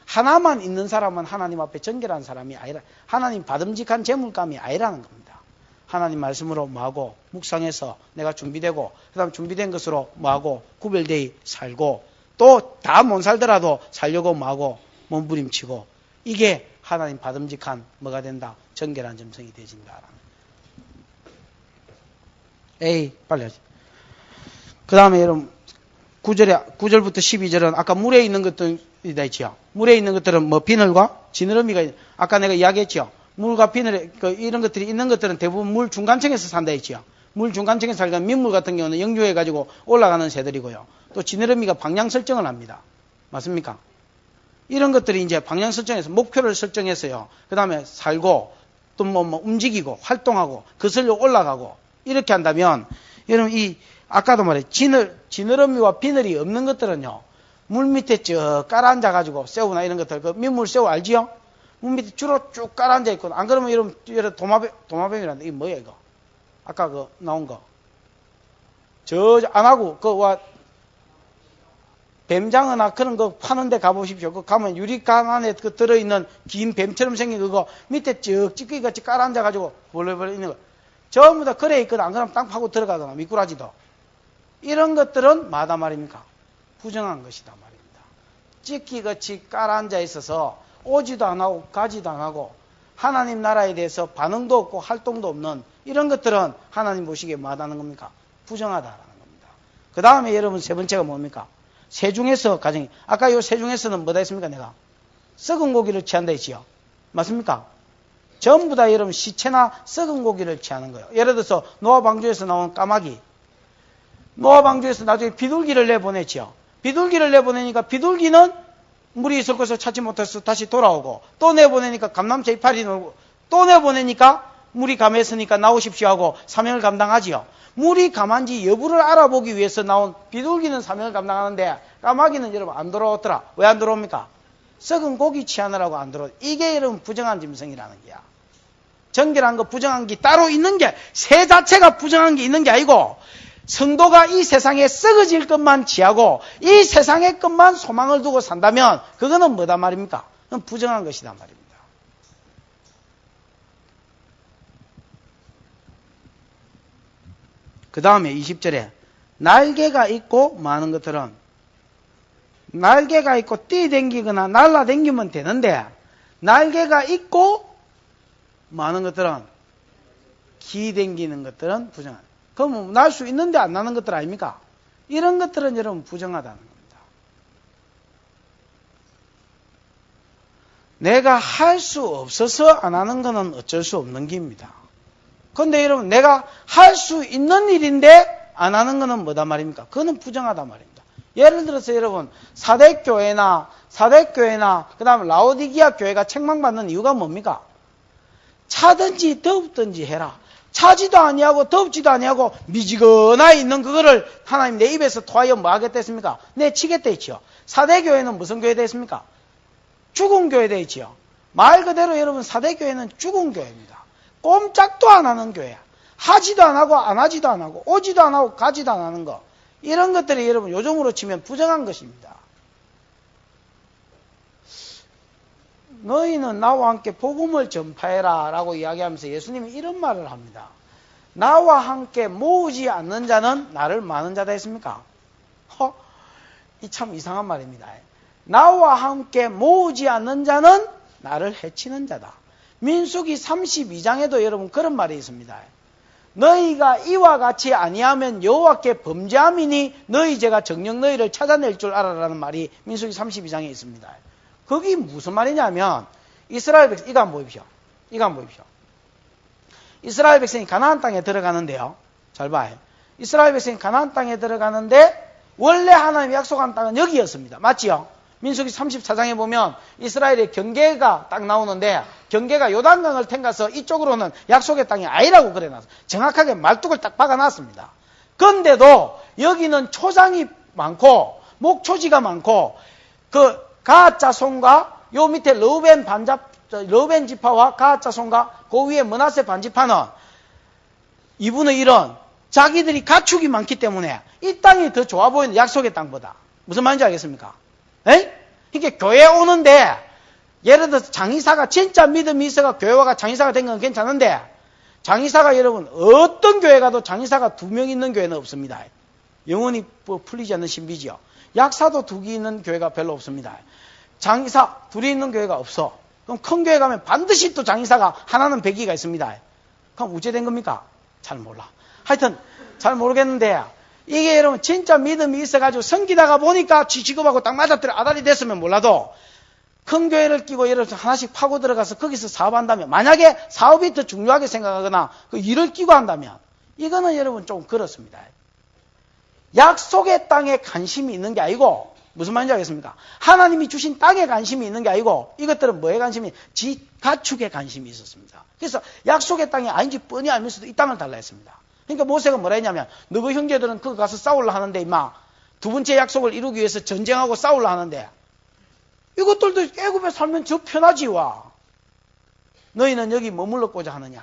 하나만 있는 사람은 하나님 앞에 정결한 사람이 아니라, 하나님 받음직한 재물감이 아니라는 겁니다. 하나님 말씀으로 뭐하고 묵상해서 내가 준비되고, 그 다음 준비된 것으로 뭐하고 구별되어 살고, 또 다 못 살더라도 살려고 뭐하고 몸부림치고 이게 하나님 받음직한 뭐가 된다? 정결한 점성이 되진다. 에이 빨리 하지. 그 다음에 여러분 9절부터 12절은 아까 물에 있는 것들이다 했지요. 물에 있는 것들은 뭐 비늘과 지느러미가 아까 내가 이야기했죠. 물과 비늘 이런 것들이 있는 것들은 대부분 물 중간층에서 산다 했지요. 물 중간층에서 살던 민물 같은 경우는 영유해 가지고 올라가는 새들이고요. 또 지느러미가 방향 설정을 합니다. 맞습니까? 이런 것들이 이제 방향 설정해서 목표를 설정해서요. 그 다음에 살고 또 뭐 움직이고 활동하고 거슬려 올라가고 이렇게 한다면 여러분 이 아까도 말했죠. 지느러미와 비늘이 없는 것들은요. 물 밑에 쭉 깔아앉아 가지고 새우나 이런 것들 그 민물 새우 알지요? 물 밑에 주로 쭉 깔아앉아 있고 안 그러면 이런 도마뱀이란다. 이게 뭐야 이거? 아까 그 나온 거. 안 하고 그와 뱀장어나 그런 거 파는 데 가보십시오. 그 가면 유리관 안에 그 들어있는 긴 뱀처럼 생긴 그거 밑에 쭉 찌꺼기같이 깔아앉아가지고 벌레벌레 있는 거. 전부 다 그래 있거든. 안 그러면 땅 파고 들어가거나 미꾸라지도. 이런 것들은 마다 말입니까? 부정한 것이다 말입니다. 찌끼같이 깔아앉아 있어서 오지도 안 하고 가지도 안 하고 하나님 나라에 대해서 반응도 없고 활동도 없는 이런 것들은 하나님 보시기에 뭐하다는 겁니까? 부정하다라는 겁니다. 그 다음에 여러분 세 번째가 뭡니까? 새 중에서 가장 아까 요 새 중에서는 뭐다 했습니까? 내가 썩은 고기를 취한다 했지요. 맞습니까? 전부 다 여러분 시체나 썩은 고기를 취하는 거예요. 예를 들어서 노아 방주에서 나온 까마귀. 노아 방주에서 나중에 비둘기를 내보냈지요. 비둘기를 내보내니까 비둘기는 물이 있을 것을 찾지 못해서 다시 돌아오고 또 내보내니까 감람새 이파리 놀고 또 내보내니까 물이 감했으니까 나오십시오 하고 사명을 감당하지요. 물이 감한지 여부를 알아보기 위해서 나온 비둘기는 사명을 감당하는데 까마귀는 여러분 안 돌아오더라. 왜 안 돌아옵니까? 썩은 고기 취하느라고 안 돌아오. 이게 여러분 부정한 짐승이라는 거야. 정결한 거 부정한 게 따로 있는 게 새 자체가 부정한 게 있는 게 아니고 성도가 이 세상에 썩어질 것만 취하고 이 세상의 것만 소망을 두고 산다면 그거는 뭐다 말입니까? 그건 부정한 것이다 말입니다. 그 다음에 20절에 날개가 있고 많은 것들은 날개가 있고 뛰댕기거나 날라댕기면 되는데 날개가 있고 많은 것들은 기댕기는 것들은 부정하다. 그럼 날 수 있는데 안 나는 것들 아닙니까? 이런 것들은 여러분 부정하다는 겁니다. 내가 할 수 없어서 안 하는 것은 어쩔 수 없는 길입니다. 그런데 여러분 내가 할 수 있는 일인데 안 하는 것은 뭐다 말입니까? 그거는 부정하다 말입니다. 예를 들어서 여러분 사대교회나 그 다음에 라오디기아 교회가 책망받는 이유가 뭡니까? 차든지 덥든지 해라. 차지도 아니하고 덥지도 아니하고 미지근하 있는 그거를 하나님 내 입에서 토하여 뭐 하겠다 했습니까? 내치겠다 했지요. 사대교회는 무슨 교회 됐습니까? 죽은 교회 됐지요. 말 그대로 여러분 사대교회는 죽은 교회입니다. 꼼짝도 안 하는 교회야. 하지도 안 하고 안 하지도 안 하고 오지도 안 하고 가지도 안 하는 거. 이런 것들이 여러분 요즘으로 치면 부정한 것입니다. 너희는 나와 함께 복음을 전파해라 라고 이야기하면서 예수님이 이런 말을 합니다. 나와 함께 모으지 않는 자는 나를 많은 자다 했습니까? 이 참 이상한 말입니다. 나와 함께 모으지 않는 자는 나를 해치는 자다. 민수기 32장에도 여러분 그런 말이 있습니다. 너희가 이와 같이 아니하면 여호와께 범죄함이니 너희 죄가 정녕 너희를 찾아낼 줄 알아라는 말이 민수기 32장에 있습니다. 그게 무슨 말이냐면 이스라엘 백성 이거 한번 보십시오. 이스라엘 백성이 가나안 땅에 들어가는데요. 잘 봐요. 이스라엘 백성이 가나안 땅에 들어가는데 원래 하나님이 약속한 땅은 여기였습니다. 맞지요? 민수기 34장에 보면 이스라엘의 경계가 딱 나오는데 경계가 요단강을 탱가서 이쪽으로는 약속의 땅이 아니라고 그래놨어요. 정확하게 말뚝을 딱 박아놨습니다. 그런데도 여기는 초장이 많고 목초지가 많고 그 가앗 자손과 요 밑에 르우벤 지파와 가앗 자손과 그 위에 므낫세 반지파는 2분의 1은 자기들이 가축이 많기 때문에 이 땅이 더 좋아 보이는 약속의 땅보다. 무슨 말인지 알겠습니까? 이게 교회에 오는데 예를 들어서 장의사가 진짜 믿음이 있어가 교회와가 장의사가 된 건 괜찮은데 장의사가 여러분 어떤 교회 가도 장의사가 2명 있는 교회는 없습니다. 영원히 풀리지 않는 신비지요. 약사도 두 개 있는 교회가 별로 없습니다. 장의사 둘이 있는 교회가 없어. 그럼 큰 교회 가면 반드시 또 장의사가 하나는 100기가 있습니다. 그럼 어째 된 겁니까? 잘 몰라. 하여튼 잘 모르겠는데 이게 여러분 진짜 믿음이 있어가지고 섬기다가 보니까 직업하고 딱 맞았더니 아다리 됐으면 몰라도 큰 교회를 끼고 예를 들어서 하나씩 파고 들어가서 거기서 사업한다면, 만약에 사업이 더 중요하게 생각하거나 그 일을 끼고 한다면 이거는 여러분 좀 그렇습니다. 약속의 땅에 관심이 있는 게 아니고, 무슨 말인지 알겠습니까? 하나님이 주신 땅에 관심이 있는 게 아니고 이것들은 뭐에 관심이? 지 가축에 관심이 있었습니다. 그래서 약속의 땅이 아닌지 뻔히 알면서도 이 땅을 달라 했습니다. 그러니까 모세가 뭐라 했냐면, 너희 형제들은 거기 가서 싸우려 하는데 임마 두 번째 약속을 이루기 위해서 전쟁하고 싸우려 하는데 이것들도 애굽에 살면 저 편하지 와. 너희는 여기 머물러고자 하느냐.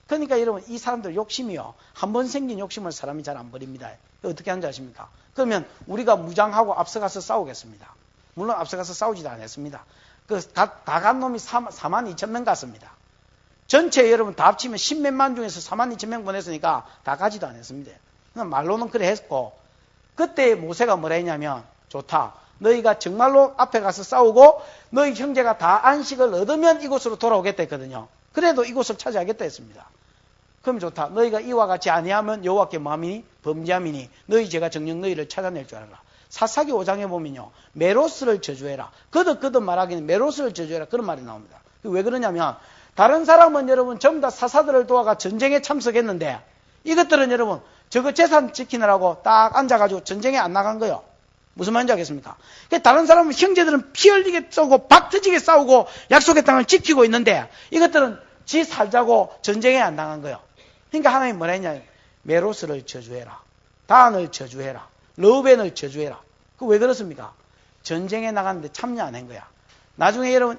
그러니까 여러분 이 사람들 욕심이요. 한번 생긴 욕심을 사람이 잘 안 버립니다. 어떻게 하는지 아십니까? 그러면 우리가 무장하고 앞서가서 싸우겠습니다. 물론 앞서가서 싸우지도 않았습니다. 다 간 놈이 4만 2천 명 갔습니다. 전체 여러분 다 합치면 10몇만 중에서 4만 2천 명 보냈으니까 다 가지도 않았습니다. 말로는 그래 했고, 그때 모세가 뭐라 했냐면, 좋다. 너희가 정말로 앞에 가서 싸우고 너희 형제가 다 안식을 얻으면 이곳으로 돌아오겠다 했거든요. 그래도 이곳을 차지하겠다 했습니다. 그럼 좋다. 너희가 이와 같이 아니하면 여호와께 뭐함이니? 범죄함이니 너희 죄가 정녕 너희를 찾아낼 줄 알아라. 사사기 5장에 보면요, 메로스를 저주해라. 거듭 말하기는 메로스를 저주해라, 그런 말이 나옵니다. 왜 그러냐면 다른 사람은 여러분 전부 다 사사들을 도와가 전쟁에 참석했는데 이것들은 여러분 저거 재산 지키느라고 딱 앉아가지고 전쟁에 안 나간 거예요. 무슨 말인지 알겠습니까? 다른 사람은, 형제들은 피 흘리게 싸우고 박 터지게 싸우고 약속의 땅을 지키고 있는데 이것들은 지 살자고 전쟁에 안 나간 거예요. 그러니까 하나님이 뭐라 했냐, 메로스를 저주해라, 단을 저주해라, 르우벤을 저주해라. 그 왜 그렇습니까? 전쟁에 나갔는데 참여 안 한 거야. 나중에 여러분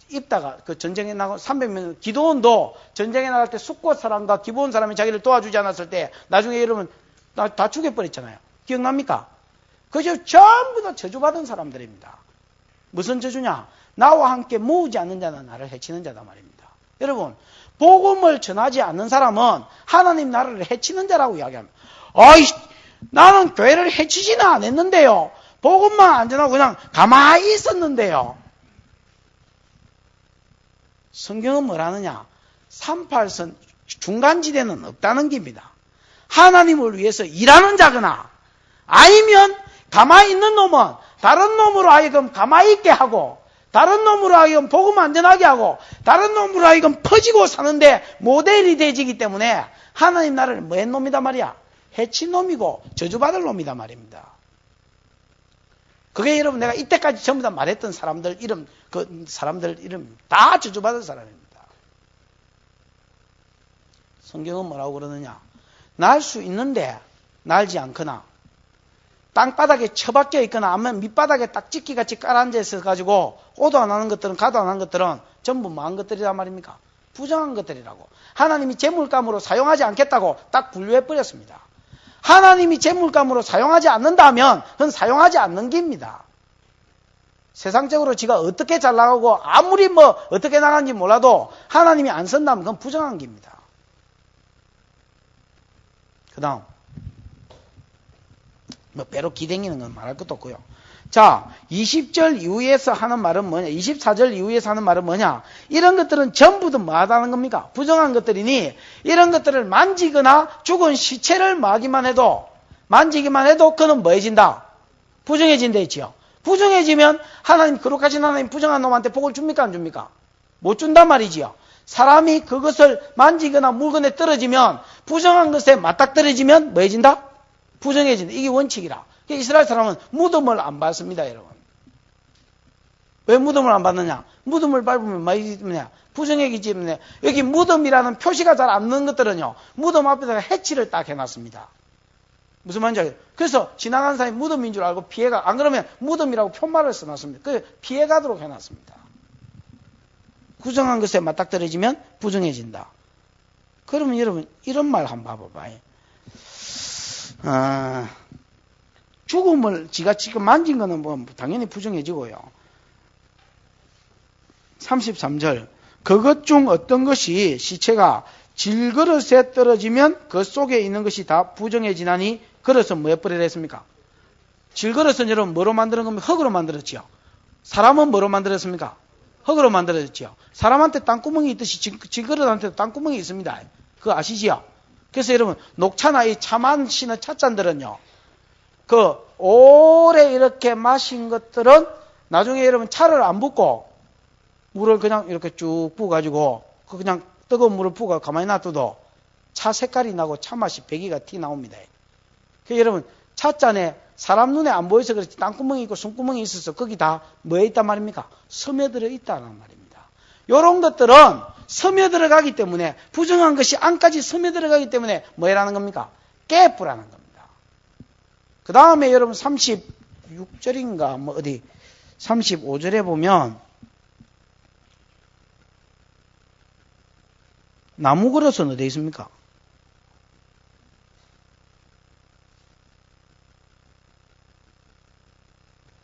입다가 그 전쟁에 나가고 300명, 기도원도 전쟁에 나갈 때 숫곳 사람과 기브온 사람이 자기를 도와주지 않았을 때 나중에 여러분 다 죽여버렸잖아요. 기억납니까? 그저 전부 다 저주받은 사람들입니다. 무슨 저주냐? 나와 함께 모으지 않는 자는 나를 해치는 자다 말입니다. 여러분, 복음을 전하지 않는 사람은 하나님 나라를 해치는 자라고 이야기합니다. 나는 교회를 해치지는 않았는데요. 복음만 안 전하고 그냥 가만히 있었는데요. 성경은 뭐라느냐? 38선 중간지대는 없다는 겁니다. 하나님을 위해서 일하는 자거나 아니면 가만히 있는 놈은 다른 놈으로 하여금 가만히 있게 하고, 다른 놈으로 하여금 복음 안전하게 하고, 다른 놈으로 하여금 퍼지고 사는데 모델이 되지기 때문에 하나님 나라를 뭐 한 놈이다 말이야? 해친 놈이고 저주받을 놈이다 말입니다. 그게 여러분 내가 이때까지 전부 다 말했던 사람들 이름, 그 사람들 이름 다 저주받을 사람입니다. 성경은 뭐라고 그러느냐? 날 수 있는데 날지 않거나, 땅바닥에 처박혀 있거나 아니면 밑바닥에 딱 찍기같이 깔아앉아 있어가지고 오도 안 하는 것들은 가도 안 하는 것들은 전부 뭐한 것들이란 말입니까? 부정한 것들이라고. 하나님이 재물감으로 사용하지 않겠다고 딱 분류해버렸습니다. 하나님이 재물감으로 사용하지 않는다면 그건 사용하지 않는 겁니다. 세상적으로 지가 어떻게 잘 나가고 아무리 뭐 어떻게 나가는지 몰라도 하나님이 안 쓴다면 그건 부정한 겁니다. 그 다음 배로 기댕기는 건 말할 것도 없고요. 자, 20절 이후에서 하는 말은 뭐냐? 24절 이후에서 하는 말은 뭐냐? 이런 것들은 전부 다 뭐하다는 겁니까? 부정한 것들이니 이런 것들을 만지거나 죽은 시체를 만지기만 해도 그는 뭐해진다? 부정해진다 했지요. 부정해지면 하나님, 거룩하신 하나님 부정한 놈한테 복을 줍니까? 안 줍니까? 못 준단 말이지요. 사람이 그것을 만지거나 물건에 떨어지면, 부정한 것에 맞닥뜨려지면 뭐해진다? 부정해진다. 이게 원칙이라. 이스라엘 사람은 무덤을 안 밟습니다, 여러분. 왜 무덤을 안 밟느냐? 무덤을 밟으면 뭐냐? 부정하기 때문에. 여기 무덤이라는 표시가 잘 안 나는 것들은요, 무덤 앞에다가 해치를 딱 해놨습니다. 무슨 말인지 알겠어요? 그래서 지나가는 사람이 무덤인 줄 알고 피해가, 안 그러면 무덤이라고 표말을 써놨습니다. 그 피해가도록 해놨습니다. 부정한 것에 맞닥뜨려지면 부정해진다. 그러면 여러분, 이런 말 한번 봐봐요. 죽음을 지가 지금 만진 거는 뭐 당연히 부정해지고요. 33절. 그것 중 어떤 것이 시체가 질그릇에 떨어지면 그 속에 있는 것이 다 부정해지나니 그릇은 뭐 해버리라 했습니까? 질그릇은 여러분 뭐로 만드는 겁니까? 흙으로 만들었지요. 사람은 뭐로 만들었습니까? 흙으로 만들어졌지요. 사람한테 땅구멍이 있듯이 질그릇한테도 땅구멍이 있습니다. 그거 아시지요? 그래서 여러분 녹차나 이 차 마시는 찻잔들은요. 그 오래 이렇게 마신 것들은 나중에 여러분 차를 안 붓고 물을 그냥 이렇게 쭉 부어가지고 그냥 뜨거운 물을 부어 가만히 놔둬도 차 색깔이 나고 차 맛이 배기가 티 나옵니다. 그 여러분 찻잔에 사람 눈에 안 보여서 그렇지 땅구멍이 있고 숨구멍이 있어서 거기 다 뭐에 있단 말입니까? 스며들어 있다는 말입니다. 이런 것들은 스며들어가기 때문에 부정한 것이 안까지 스며들어가기 때문에 뭐라는 겁니까? 깨부라는 겁니다. 그 다음에 여러분 36절인가 뭐 어디 35절에 보면 나무 그릇은 어디 있습니까?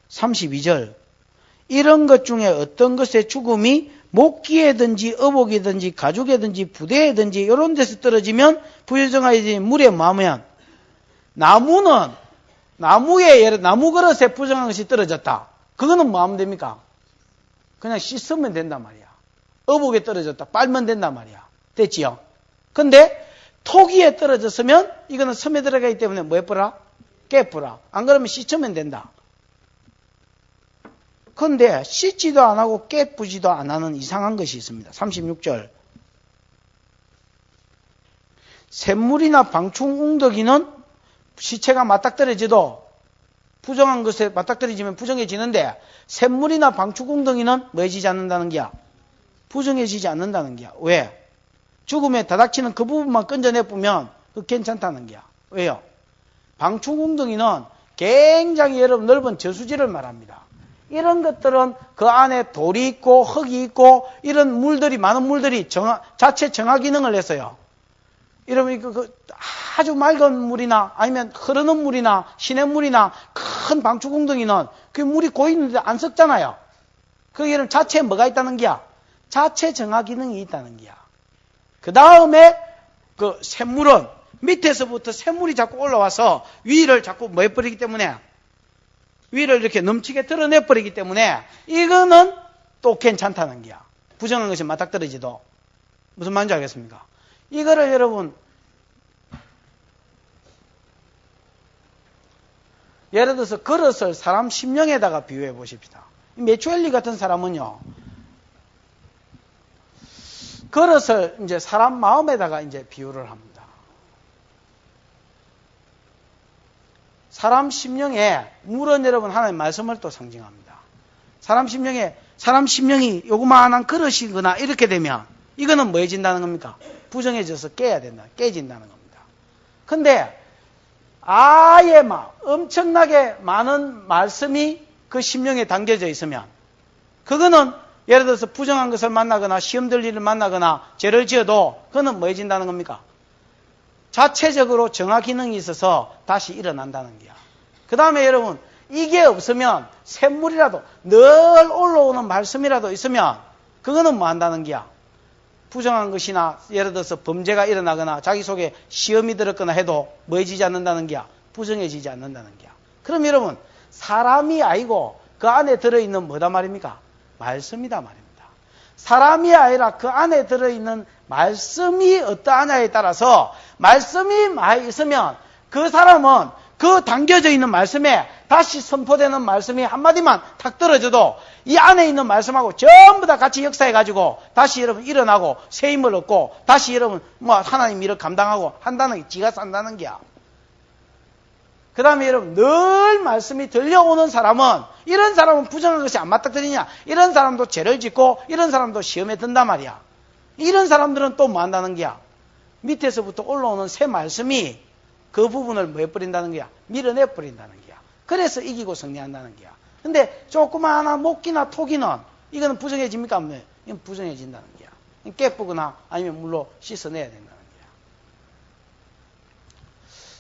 32절 이런 것 중에 어떤 것의 죽음이 목기에든지 어복이든지 가죽에든지 부대에든지 이런 데서 떨어지면 부정하여진 물에 마면 나무 그릇에 부정한 것이 떨어졌다. 그거는 뭐 하면 됩니까? 그냥 씻으면 된단 말이야. 어복에 떨어졌다. 빨면 된단 말이야. 됐지요? 근데 토기에 떨어졌으면 이거는 섬에 들어가기 때문에 뭐 해뿌라? 깨뿌라. 안 그러면 씻으면 된다. 그런데 씻지도 안 하고 깨부지도 안 하는 이상한 것이 있습니다. 36절. 샘물이나 방충웅덕이는 시체가 맞닥뜨려져도 부정한 것에 맞닥뜨려지면 부정해지는데 샘물이나 방충웅덕이는 뭐해지지 않는다는 게야? 부정해지지 않는다는 게야. 왜? 죽음에 다닥치는 그 부분만 건져내보면 그 괜찮다는 게야. 왜요? 방충웅덕이는 굉장히 여러분 넓은 저수지를 말합니다. 이런 것들은 그 안에 돌이 있고 흙이 있고 이런 물들이 많은 물들이 자체 정화 기능을 했어요. 여러분 아주 맑은 물이나 아니면 흐르는 물이나 시냇물이나 큰 방충궁덩이는 그 물이 고이는데 안 썩잖아요. 그게 여러분 자체에 뭐가 있다는 게야? 자체 정화 기능이 있다는 게야. 그 다음에 그 샘물은 밑에서부터 샘물이 자꾸 올라와서 위를 자꾸 뭐 해버리기 때문에 위를 이렇게 넘치게 드러내버리기 때문에 이거는 또 괜찮다는 게야. 부정한 것이 맞닥뜨려지도. 무슨 말인지 알겠습니까? 이거를 여러분 예를 들어서 그릇을 사람 심령에다가 비유해 보십시다. 메추엘리 같은 사람은요. 그릇을 이제 사람 마음에다가 이제 비유를 합니다. 사람 심령에 물은 여러분 하나님의 말씀을 또 상징합니다. 사람 심령이 요구만한 그릇이거나 이렇게 되면 이거는 뭐해진다는 겁니까? 부정해져서 깨진다는 겁니다. 근데 아예 엄청나게 많은 말씀이 그 심령에 담겨져 있으면 그거는 예를 들어서 부정한 것을 만나거나 시험될 일을 만나거나 죄를 지어도 그거는 뭐해진다는 겁니까? 자체적으로 정화 기능이 있어서 다시 일어난다는 거야. 그 다음에 여러분 이게 없으면 샘물이라도 늘 올라오는 말씀이라도 있으면 그거는 뭐 한다는 거야? 부정한 것이나 예를 들어서 범죄가 일어나거나 자기 속에 시험이 들었거나 해도 뭐해지지 않는다는 거야? 부정해지지 않는다는 거야. 그럼 여러분 사람이 아니고 그 안에 들어있는 뭐다 말입니까? 말씀이다 말입니다. 사람이 아니라 그 안에 들어있는 말씀이 어떠하냐에 따라서 말씀이 많이 있으면 그 사람은 그 담겨져 있는 말씀에 다시 선포되는 말씀이 한마디만 탁 떨어져도 이 안에 있는 말씀하고 전부 다 같이 역사해가지고 다시 여러분 일어나고 새 힘을 얻고 다시 여러분 하나님 일을 감당하고 한다는 게 지가 산다는 게야. 그 다음에 여러분 늘 말씀이 들려오는 사람은 이런 사람은 부정한 것이 안 맞닥뜨리냐? 이런 사람도 죄를 짓고 이런 사람도 시험에 든단 말이야. 이런 사람들은 또 뭐 한다는 거야? 밑에서부터 올라오는 새 말씀이 그 부분을 뭐 해버린다는 거야? 밀어내버린다는 거야. 그래서 이기고 승리한다는 거야. 근데 조그마한 목기나 토기는 이거는 부정해집니까? 이건 부정해진다는 거야. 깨쁘거나 아니면 물로 씻어내야 된다는 거야.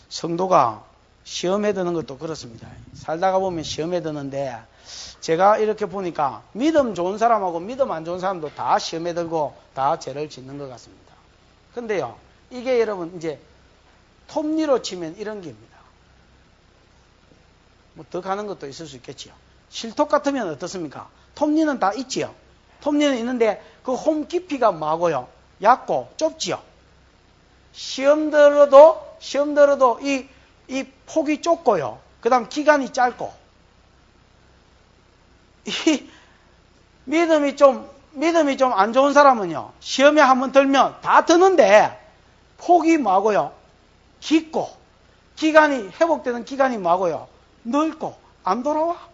성도가 시험에 드는 것도 그렇습니다. 살다가 보면 시험에 드는데 제가 이렇게 보니까 믿음 좋은 사람하고 믿음 안 좋은 사람도 다 시험에 들고 다 죄를 짓는 것 같습니다. 근데요, 이게 여러분 이제 톱니로 치면 이런 겁니다. 뭐 더 가는 것도 있을 수 있겠지요. 실톱 같으면 어떻습니까? 톱니는 다 있지요. 톱니는 있는데 그 홈 깊이가 뭐하고요? 얕고 좁지요. 시험 들어도 이 폭이 좁고요. 그 다음 기간이 짧고, 이 믿음이 좀 안 좋은 사람은요, 시험에 한번 들면 다 드는데 폭이 뭐하고요? 깊고, 회복되는 기간이 뭐하고요? 넓고, 안 돌아와.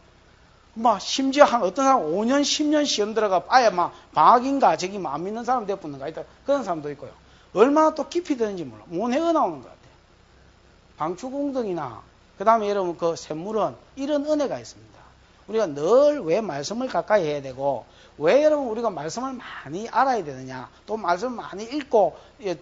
심지어 어떤 사람 5년, 10년 시험 들어가 아예 방학인가 저기 안 믿는 사람 되었는가 그런 사람도 있고요. 얼마나 또 깊이 드는지 몰라. 못 헤어나오는 것 같아요. 방추궁등이나 그 다음에 여러분 그 샘물은 이런 은혜가 있습니다. 우리가 늘 왜 말씀을 가까이 해야 되고, 왜 여러분 우리가 말씀을 많이 알아야 되느냐, 또 말씀을 많이 읽고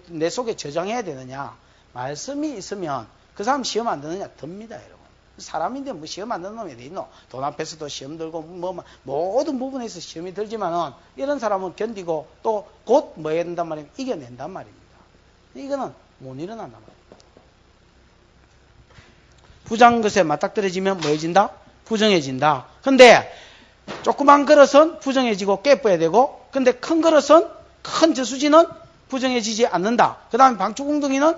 내 속에 저장해야 되느냐. 말씀이 있으면 그 사람 시험 안 드느냐? 듭니다, 여러분. 사람인데 뭐 시험 안 드는 놈이 어디 있노? 돈 앞에서도 시험 들고 모든 부분에서 시험이 들지만은 이런 사람은 견디고 또 곧 뭐 해야 된단 말이에요? 이겨낸단 말입니다. 이거는 못 일어난단 말이에요. 부장 것에 맞닥뜨려지면 뭐해진다? 부정해진다. 근데 조그만 그릇은 부정해지고 깨뿌야 되고, 근데 큰 그릇은, 큰 저수지는 부정해지지 않는다. 그 다음에 방추궁둥이는,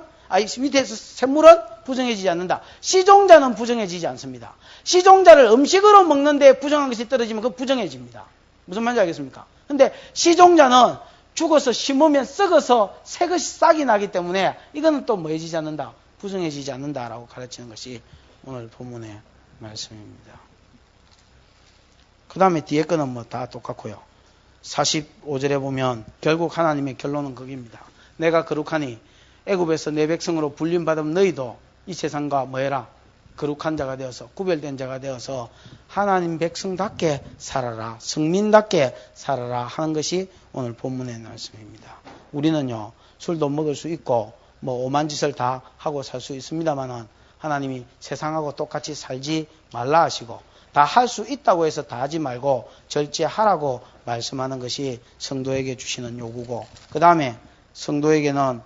밑에서 샘물은 부정해지지 않는다. 씨종자는 부정해지지 않습니다. 씨종자를 음식으로 먹는데 부정한 것이 떨어지면 그거 부정해집니다. 무슨 말인지 알겠습니까? 근데 씨종자는 죽어서 심으면 썩어서 새 것이 싹이 나기 때문에 이거는 또 뭐해지지 않는다? 부정해지지 않는다라고 가르치는 것이 오늘 본문의 말씀입니다. 그 다음에 뒤에 거는 뭐 다 똑같고요. 45절에 보면 결국 하나님의 결론은 거기입니다. 내가 거룩하니 애굽에서 내 백성으로 불림받은 너희도 이 세상과 뭐해라? 거룩한 자가 되어서, 구별된 자가 되어서 하나님 백성답게 살아라, 성민답게 살아라 하는 것이 오늘 본문의 말씀입니다. 우리는요, 술도 먹을 수 있고 뭐 오만 짓을 다 하고 살 수 있습니다만은 하나님이 세상하고 똑같이 살지 말라 하시고, 다 할 수 있다고 해서 다 하지 말고 절제하라고 말씀하는 것이 성도에게 주시는 요구고, 그 다음에 성도에게는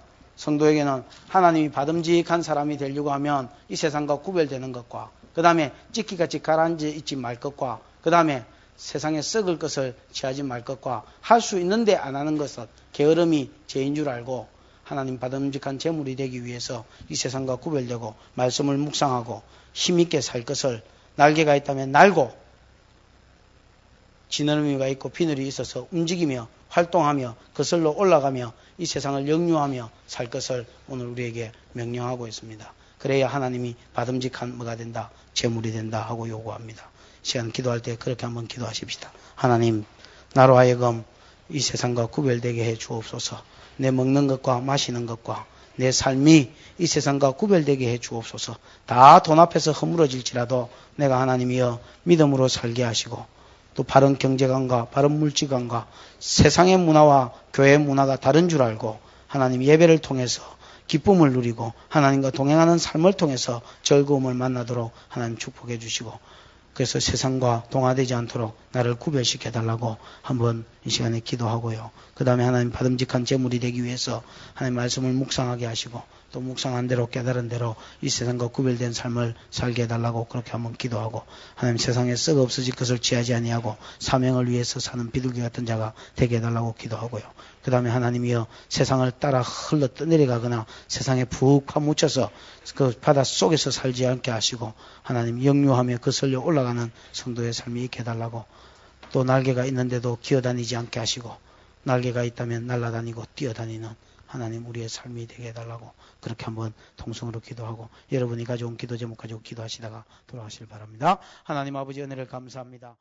하나님이 바듬직한 사람이 되려고 하면 이 세상과 구별되는 것과, 그 다음에 찌끼같이 가라앉아 있지 말 것과, 그 다음에 세상에 썩을 것을 취하지 말 것과, 할 수 있는데 안 하는 것은 게으름이 죄인 줄 알고 하나님 바듬직한 재물이 되기 위해서 이 세상과 구별되고 말씀을 묵상하고 힘있게 살 것을, 날개가 있다면 날고 지느러미가 있고 비늘이 있어서 움직이며 활동하며 거슬러 올라가며 이 세상을 역류하며 살 것을 오늘 우리에게 명령하고 있습니다. 그래야 하나님이 바듬직한 뭐가 된다? 재물이 된다 하고 요구합니다. 시간 기도할 때 그렇게 한번 기도하십시다. 하나님, 나로 하여금 이 세상과 구별되게 해 주옵소서. 내 먹는 것과 마시는 것과 내 삶이 이 세상과 구별되게 해 주옵소서. 다 돈 앞에서 허물어질지라도 내가 하나님이여 믿음으로 살게 하시고, 또 바른 경제관과 바른 물질관과 세상의 문화와 교회의 문화가 다른 줄 알고 하나님 예배를 통해서 기쁨을 누리고 하나님과 동행하는 삶을 통해서 즐거움을 만나도록 하나님 축복해 주시고, 그래서 세상과 동화되지 않도록 나를 구별시켜 달라고 한번 이 시간에 기도하고요. 그 다음에 하나님 바듬직한 재물이 되기 위해서 하나님 말씀을 묵상하게 하시고, 또 묵상한 대로 깨달은 대로 이 세상과 구별된 삶을 살게 해달라고 그렇게 한번 기도하고, 하나님 세상에 썩어 없어질 것을 취하지 아니하고 사명을 위해서 사는 비둘기 같은 자가 되게 해달라고 기도하고요. 그 다음에 하나님이여 세상을 따라 흘러 떠내려가거나 세상에 푹 파묻혀서 그 바다 속에서 살지 않게 하시고, 하나님 역류하며 거슬려 올라가는 성도의 삶이 있게 해달라고, 또 날개가 있는데도 기어다니지 않게 하시고 날개가 있다면 날아다니고 뛰어다니는 하나님 우리의 삶이 되게 해달라고 그렇게 한번 통성으로 기도하고, 여러분이 가져온 기도 제목 가지고 기도하시다가 돌아가시길 바랍니다. 하나님 아버지 은혜를 감사합니다.